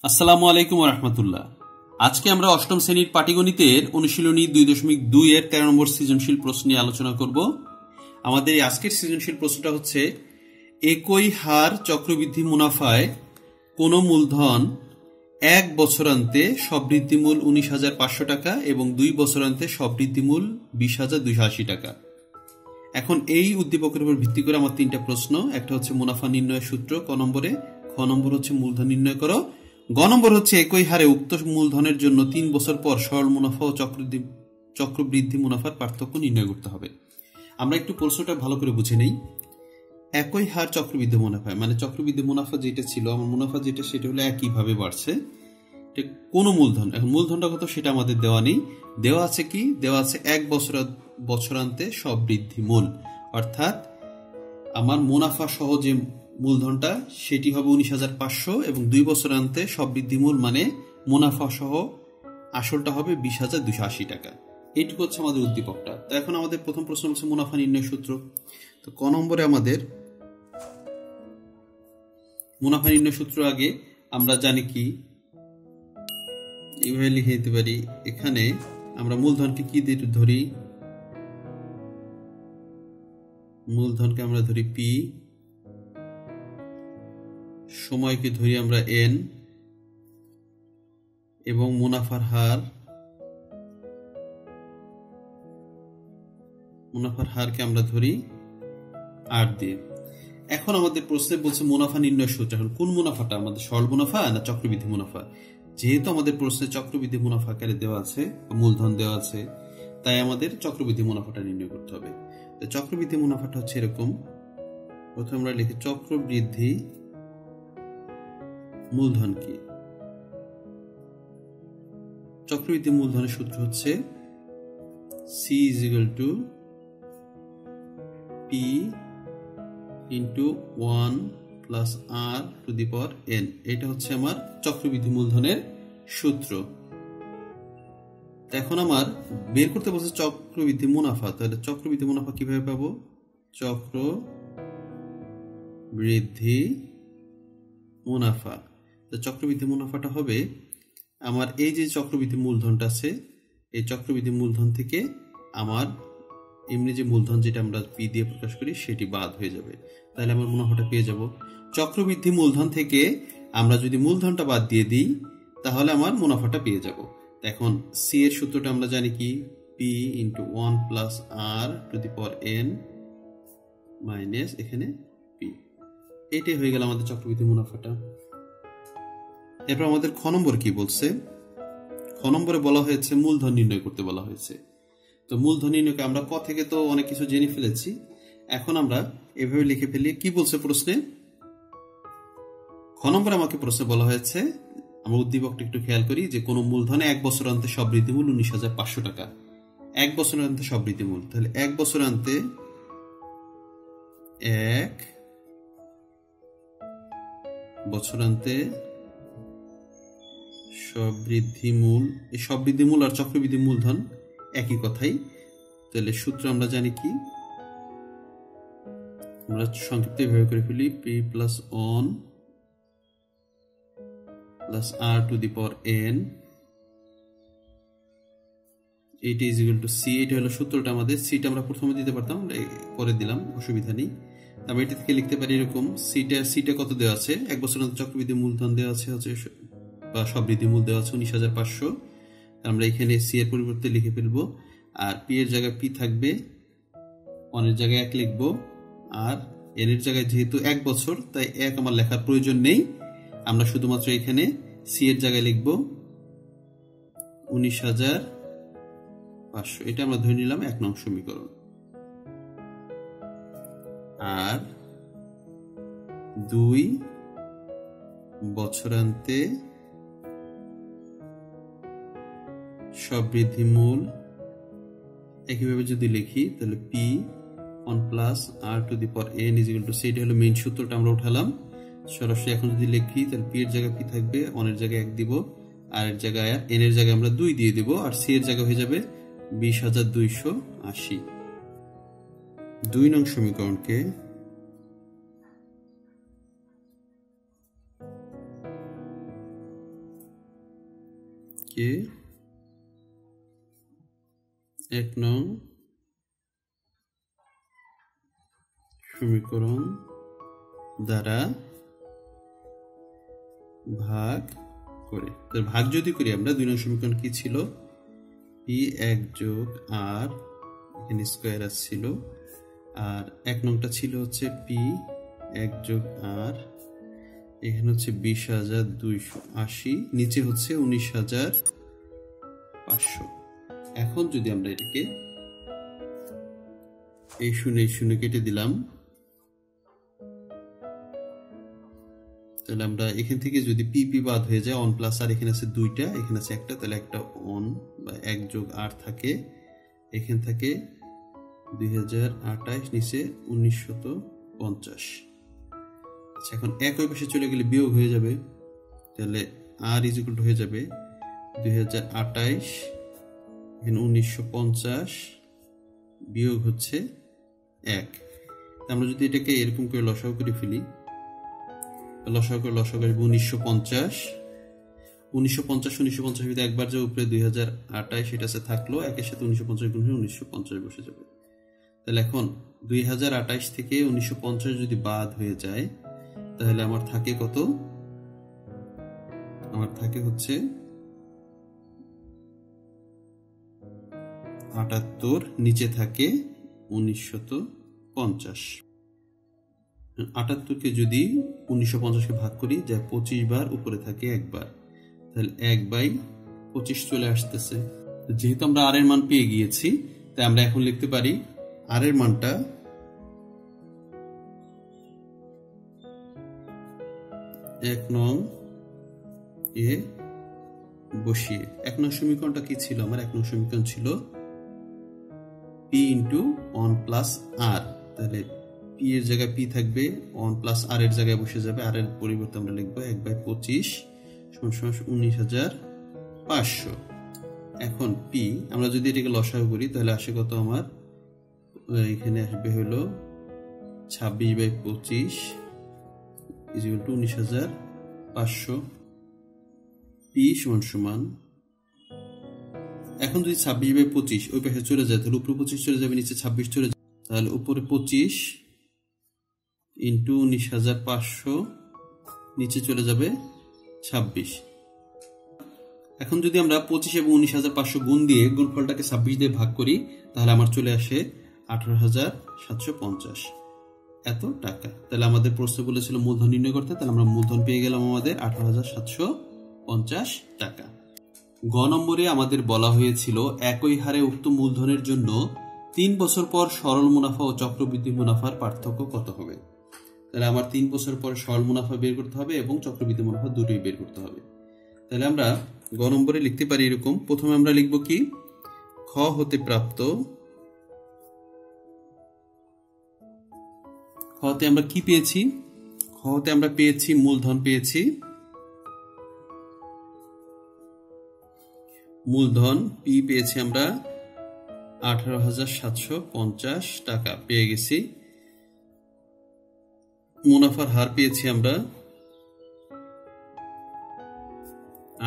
আসসালামু আলাইকুম ওয়া রাহমাতুল্লাহ। আজকে আমরা অষ্টম শ্রেণীর পাটিগণিতের অনুশীলনী 2.2 এর 13 নম্বর সৃজনশীল প্রশ্ন নিয়ে আলোচনা করব। আমাদের এই আজকের সৃজনশীল প্রশ্নটা হচ্ছে, একই হার চক্রবৃদ্ধি মুনাফায় কোন মূলধন 1 বছরান্তে সবৃদ্ধিমূল 19,500 টাকা এবং 2 বছরান্তে সবৃদ্ধিমূল 20,280 টাকা। এখন এই উদ্দীপকের উপর ভিত্তি করে আমার তিনটা প্রশ্ন। একটা হচ্ছে মুনাফা নির্ণয়ের সূত্র ক নম্বরে, খ নম্বর হচ্ছে মূলধন নির্ণয় করো, গ নম্বর হচ্ছে একই হারে উক্ত মূলধনের জন্য 3 বছর পর সরল মুনাফা ও চক্রবৃদ্ধি মুনাফার পার্থক্য নির্ণয় করতে হবে। আমরা একটু প্রশ্নটা ভালো করে বুঝে নেই। একই হার চক্রবৃদ্ধি মুনাফা মানে চক্রবৃদ্ধি মুনাফা যেটা ছিল, আমার মুনাফা যেটা সেটা হলো একইভাবে বাড়ছে। কোন মূলধন, এখন মূলধনটা কত সেটা আমাদের দেওয়া নেই, দেওয়া আছে কি, দেওয়া আছে 1 বছরান্তে সবৃদ্ধি মূল, অর্থাৎ আমার মুনাফা সহ যে মূলধনটা সেটি হবে 19,500 এবং 2 বছরান্তে সবৃদ্ধি মূল মানে মুনাফা সহ আসলটা হবে 20,280 টাকা। এইটুকু হচ্ছে আমাদের উদ্দীপকটা। তো এখন আমাদের প্রথম প্রশ্ন হচ্ছে মুনাফা নির্ণয় সূত্র। তো ক নম্বরে আমাদের মুনাফা নির্ণয় সূত্র আগে আমরা জানি কি, এইভাবে লিখে দিতে পারি। এখানে আমরা মূলধনকে কি দিয়ে ধরি, মূলধনকে আমরা ধরি পি, সময়কে ধরি আমরা এন এবং মুনাফার হারকে আমরা ধরি আর দিয়ে। এখন আমাদের প্রশ্নে বলছে মুনাফা নির্ণয় সূত্র। এখন কোন মুনাফাটা আমাদের, সরল মুনাফা না চক্রবৃদ্ধি মুনাফা? যেহেতু আমাদের প্রশ্নে চক্রবৃদ্ধি মুনাফা আকারে দেওয়া আছে, মূলধন দেওয়া আছে, তাই আমাদের চক্রবৃদ্ধি মুনাফাটা নির্ণয় করতে হবে। তো চক্রবৃদ্ধি মুনাফাটা হচ্ছে এরকম, প্রথমে আমরা লিখি চক্রবৃদ্ধি মূলধন কি। চক্রবৃদ্ধি মূলধনের সূত্র হচ্ছে C = P * 1 + R⁴n। এটা হচ্ছে আমার চক্রবৃদ্ধি মূলধনের সূত্র। এখন আমার বের করতে বলছে চক্রবৃদ্ধি মুনাফা। তাহলে চক্রবৃদ্ধি মুনাফা কিভাবে পাবো? চক্রবৃদ্ধি মুনাফা, তো চক্রবৃদ্ধি মুনাফাটা হবে আমার এই যে চক্রবৃদ্ধি মূলধনটা আছে, এই চক্রবৃদ্ধি মূলধন থেকে আমার এমনি যে মূলধন যেটা আমরা পি দিয়ে প্রকাশ করি সেটি বাদ হয়ে যাবে। তাহলে আমার মুনাফাটা পেয়ে যাব। চক্রবৃদ্ধি মূলধন থেকে আমরা যদি মূলধনটা বাদ দিয়ে দিই তাহলে আমার মুনাফাটা পেয়ে যাব। এখন সি এর সূত্রটা আমরা জানি কি, পি * 1 + R⁴n - এখানে পি। এটাই হয়ে গেল আমাদের চক্রবৃদ্ধি মুনাফাটা। এরপর আমাদের খ নম্বর কি বলছে, খ নম্বরে বলা হয়েছে মূলধন নির্ণয় করতে বলা হয়েছে। তো মূলধন নির্ণয়কে আমরা ক থেকে তো অনেক কিছু জেনে ফেলেছি, এখন আমরা এভাবে লিখে ফেলি। কি বলছে প্রশ্নে? খ নম্বরে আমাকে প্রশ্নে বলা হয়েছে, আমরা উদ্দীপকটা একটু খেয়াল করি, যে কোন মূলধনে 1 বছরান্তে সবৃদ্ধিমূল 19,500 টাকা। 1 বছরান্তে সবৃদ্ধিমূল, তাহলে 1 বছরান্তে সবৃদ্ধিমূল, এই সবৃদ্ধিমূল আর চক্রবৃদ্ধি মূলধন একই কথাই। তাহলে সূত্র আমরা জানি কি, আমরা সংক্ষিপ্ত এভাবে করে ফেলি, P + 1 + R⁴n এইটা = C। এটা হলো সূত্রটা আমাদের। সিটা আমরা প্রথমে দিতে পারতাম, পরে দিলাম, অসুবিধা নেই। আমি এটা থেকে লিখতে পারি এরকম, সিটা কত দেওয়া আছে, 1 বছরের চক্রবৃদ্ধি মূলধন দেওয়া আছে হচ্ছে বা সবৃদ্ধি মূল দেওয়া আছে 19,500। আমরা এখানে সি এর পরিবর্তে লিখে ফেলবো, আর পি এর জায়গায় পি থাকবে, 1 এর জায়গায় 1 লিখবো, আর এন এর জায়গায় যেহেতু 1 বছর তাই 1 আমার লেখার প্রয়োজন নেই। আমরা শুধুমাত্র এখানে সি এর জায়গায় লিখবো 19,500। এটা আমরা ধরে নিলাম 1 নং সমীকরণ। আর 2 বছরান্তে সবৃদ্ধি মূল একইভাবে যদি লিখি তাহলে P = 1 + R⁴n সেটা হলো মেইন সূত্রটা আমরা উঠালাম সরাসরি। এখন যদি লিখি তাহলে P এর জায়গায় P থাকবে, 1 এর জায়গায় 1 দিব, আর এর জায়গায় N এর জায়গায় আমরা 2 দিয়ে দিব, আর C এর জায়গায় হয়ে যাবে 20,280। 2 নং সমীকরণকে কে 1 নং সমীকরণ দ্বারা ভাগ করে। ভাগ যদি করি আমরা 2 নং সমীকরণ কি ছিল, পি 1 যোগ আর এখানে স্কোয়ার আসছিল, আর 1 নংটা ছিল হচ্ছে পি 1 যোগ আর, এখানে হচ্ছে 20,280, নিচে হচ্ছে 19,500। এখন যদি আমরা এটাকে এই শূন্য কেটে দিলাম, তাহলে আমরা এখান থেকে যদি পি বাদ হয়ে যায় 1 প্লাস আর, এখানে আছে 2টা, এখানে আছে 1টা, তাহলে একটা 1 বা 1 যোগ আর থাকে, এখান থেকে 2028, নিচে 1950। আচ্ছা, এখন এক ওই পাশে চলে গেলে বিয়োগ হয়ে যাবে, তাহলে আর ইজ ইকুয়াল টু হয়ে যাবে 2028, এখানে 1950 বিয়োগ হচ্ছে 1। আমরা যদি এটাকে এরকম করে লসাগু করে ফেলি, লসাগু আসবে 1950 ভিতরে একবার যে উপরে 2028 এটা আছে থাকলো, একের সাথে 1950 গুণ হয়ে 1950 বসে যাবে। তাহলে এখন 2028 থেকে 1950 যদি বাদ হয়ে যায়, তাহলে আমার থাকে কত, আমার থাকে হচ্ছে 78, নিচে থাকে 1950। 78 কে যদি 1950 কে ভাগ করি, যা 25 বার, উপরে থাকে 1 বার, তাহলে 1/25 চলে আসতেছে। যেহেতু আমরা আর এর মান পেয়ে গিয়েছি, তাই আমরা এখন লিখতে পারি আর এর মানটা 1 নং এ বসিয়ে। 1 নং সমীকরণটা কি ছিল আমার? 1 নং সমীকরণ ছিল পি ইন্টু 1 প্লাস আর, তাহলে পি এর জায়গায় পি থাকবে, 1 প্লাস আর এর জায়গায় বসে যাবে, আর এর পরিবর্তে আমরা লিখবো 1/25 = 19,500। এখন পি আমরা যদি এটাকে লসাগু করি, তাহলে আসে কত আমার, এখানে আসবে হলো 26/25 = 19,500। পি সমান, এখন যদি 26/25 ওই পাশে চলে যায়, তাহলে উপরে 25 চলে যাবে, নিচে 26 চলে যাবে, তাহলে উপরে 25 ইন্টু 19,500, নিচে চলে যাবে 26। এখন যদি আমরা 25 এবং 19,500 গুণ দিয়ে গুণফলটাকে 26 দিয়ে ভাগ করি, তাহলে আমার চলে আসে 18,750 এত টাকা। তাহলে আমাদের প্রশ্ন বলেছিল মূলধন নির্ণয় করতে, তাহলে আমরা মূলধন পেয়ে গেলাম আমাদের 18,750 টাকা। গ নম্বরে আমাদের বলা হয়েছিল একই হারে উক্ত মূলধনের জন্য 3 বছর পর সরল মুনাফা ও চক্রবৃদ্ধি মুনাফার পার্থক্য কত হবে। তাহলে আমার 3 বছর পর সরল মুনাফা বের করতে হবে এবং চক্রবৃদ্ধি মুনাফা দুটোই বের করতে হবে। তাহলে আমরা গ নম্বরে লিখতে পারি এরকম, প্রথমে আমরা লিখব কি, খ হতে প্রাপ্ত, খতে আমরা কি পেয়েছি, খতে আমরা পেয়েছি মূলধন পেয়েছি, মূলধন পি পেয়েছি আমরা 18,750 টাকা পেয়ে গেছি। মুনাফার হার পেয়েছি আমরা,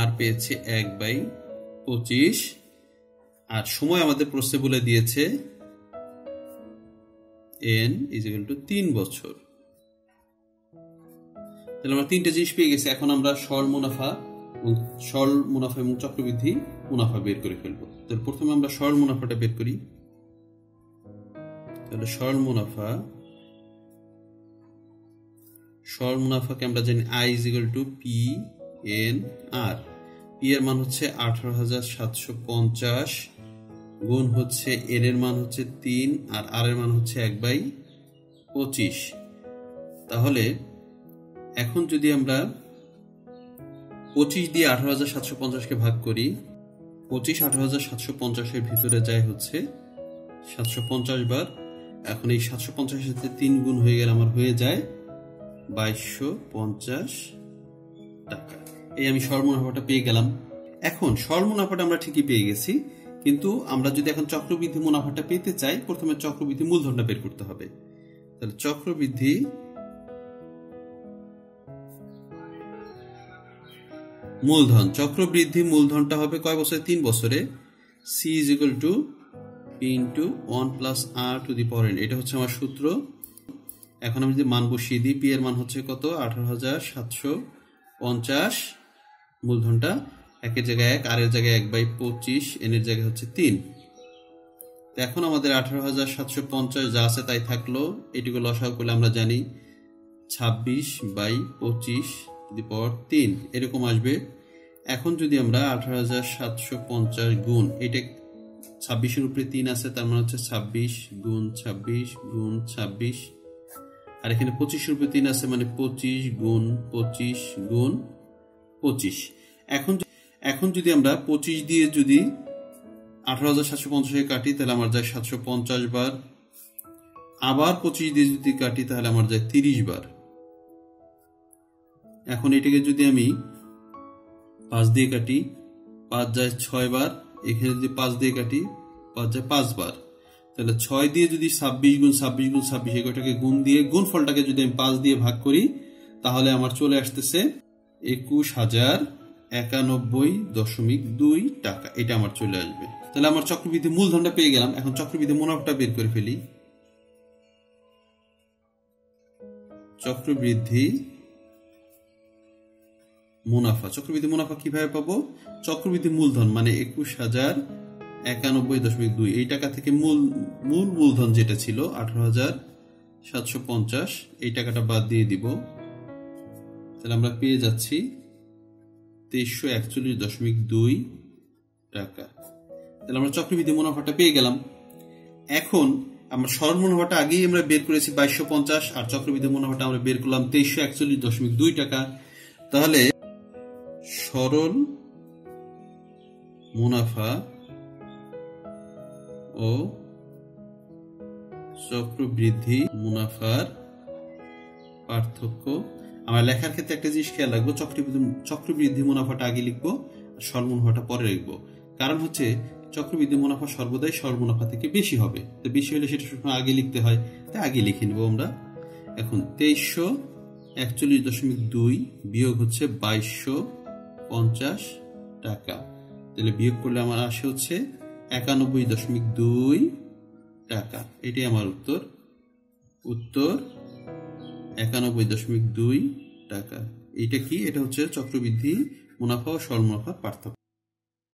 আর পেয়েছি 1/25, আর সময় আমাদের প্রশ্নে বলে দিয়েছে n = 3 বছর। তাহলে আমরা তিনটে জিনিস পেয়ে গেছি। এখন আমরা সরল মুনাফা এবং চক্রবৃদ্ধি মুনাফা বের করে ফেলবো। তাহলে প্রথমে আমরা সরল মুনাফাটা বের করি। তাহলে সরল মুনাফাকে আমরা জানি I = P/N/R। পি এর মান হচ্ছে 18,750 গুণ হচ্ছে n এর মান হচ্ছে 3 আর r এর মান হচ্ছে 1/25। তাহলে এখন যদি আমরা 25 দিয়ে 18,750 কে ভাগ করি, 25 18,750 এর ভিতরে যায় হচ্ছে 750 বার। এখন এই 750 এর সাথে 3 গুণ হয়ে গেলে আমার হয়ে যায় 2250 টাকা। এই আমি সরল মুনাফাটা পেয়ে গেলাম। এখন সরল মুনাফাটা আমরা ঠিকই পেয়ে গেছি, কিন্তু আমরা যদি এখন চক্রবৃদ্ধি মুনাফাটা পেতে চাই, প্রথমে চক্রবৃদ্ধি মূলধনটা বের করতে হবে। তাহলে চক্রবৃদ্ধি মূলধন, চক্রবৃদ্ধি মূলধনটা হবে কয় বছরে? 3 বছরে। C is equal to P into 1 plus R to the power n, এটা হচ্ছে আমার সূত্র। এখন আমি যদি মান বসিয়ে দিই, পি এর মান হচ্ছে কত? 18,750, মূলধনটা একের জায়গায় 1, আর এর জায়গায় 1/25, এন এর জায়গায় হচ্ছে 3। তো এখন আমাদের 18,750 যা আছে তাই থাকলো, এটুকু লসাগু করলে আমরা জানি 26/25 টু দি পাওয়ার 3 এরকম আসবে। এখন যদি আমরা 18,750 গুণ, এটা 26-এর উপরে 3 আছে, তার মানে হচ্ছে 26 গুণ 26 গুণ 26, আর এখানে 25-এর উপরে 3 আছে, মানে 25 গুণ 25 গুণ 25। এখন যদি আমরা 25 দিয়ে যদি 18,750 কাটি তাহলে আমার যায় 750 বার, আবার 25 দিয়ে যদি কাটি তাহলে আমার যায় 30 বার। এখন এটাকে যদি আমি 5 দিয়ে কাটি, 5 যায় 6 বার, এখানে যদি 5 দিয়ে কাটি 5 যায় 5 বার, তাহলে 6 দিয়ে যদি 26 গুণ 26 গুণ 26 এটাকে গুণ দিয়ে গুণফলটাকে যদি আমি 5 দিয়ে ভাগ করি তাহলে আমার চলে আসতেছে 21,091.2 টাকা, এটা আমার চলে আসবে। তাহলে আমার চক্রবৃদ্ধি মূলধনটা পেয়ে গেলাম। এখন চক্রবৃদ্ধি মুনাফাটা বের করে ফেলি। চক্রবৃদ্ধি মুনাফা কিভাবে পাবো? চক্রবৃদ্ধি মূলধন মানে 21,091.2, এই টাকা থেকে মূলধন যেটা ছিল 18,750, এই টাকাটা বাদ দিয়ে দিব, তাহলে আমরা পেয়ে যাচ্ছি 2341.2 টাকা। তাহলে আমরা চক্রবৃদ্ধি মুনাফাটা পেয়ে গেলাম। এখন আমরা সরল মুনাফাটা আগেই আমরা বের করেছি 2250, আর চক্রবৃদ্ধি মুনাফাটা আমরা বের করলাম 2341.2 টাকা। তাহলে সরল মুনাফা ও চক্রবৃদ্ধি মুনাফার পার্থক্য, আমরা লেখার ক্ষেত্রে একটা জিনিস খেয়াল রাখবো, চক্রবৃদ্ধি মুনাফাটা আগে লিখবো আর সরল মুনাফাটা পরে লিখবো। কারণ হচ্ছে চক্রবৃদ্ধি মুনাফা সর্বদাই সরল মুনাফা থেকে বেশি হবে, তো বেশি হলে সেটা সবসময় আগে লিখতে হয়, তাই আগে লিখে নেবো আমরা। এখন 2341.2 বিয়োগ হচ্ছে 2250 টাকা, তাহলে বিয়োগ করলে আমার আসে হচ্ছে 91.2 টাকা। এটাই আমার উত্তর 91.2 টাকা। এটা কি? এটা হচ্ছে চক্রবৃদ্ধি মুনাফা ও সরল মুনাফার পার্থক্য।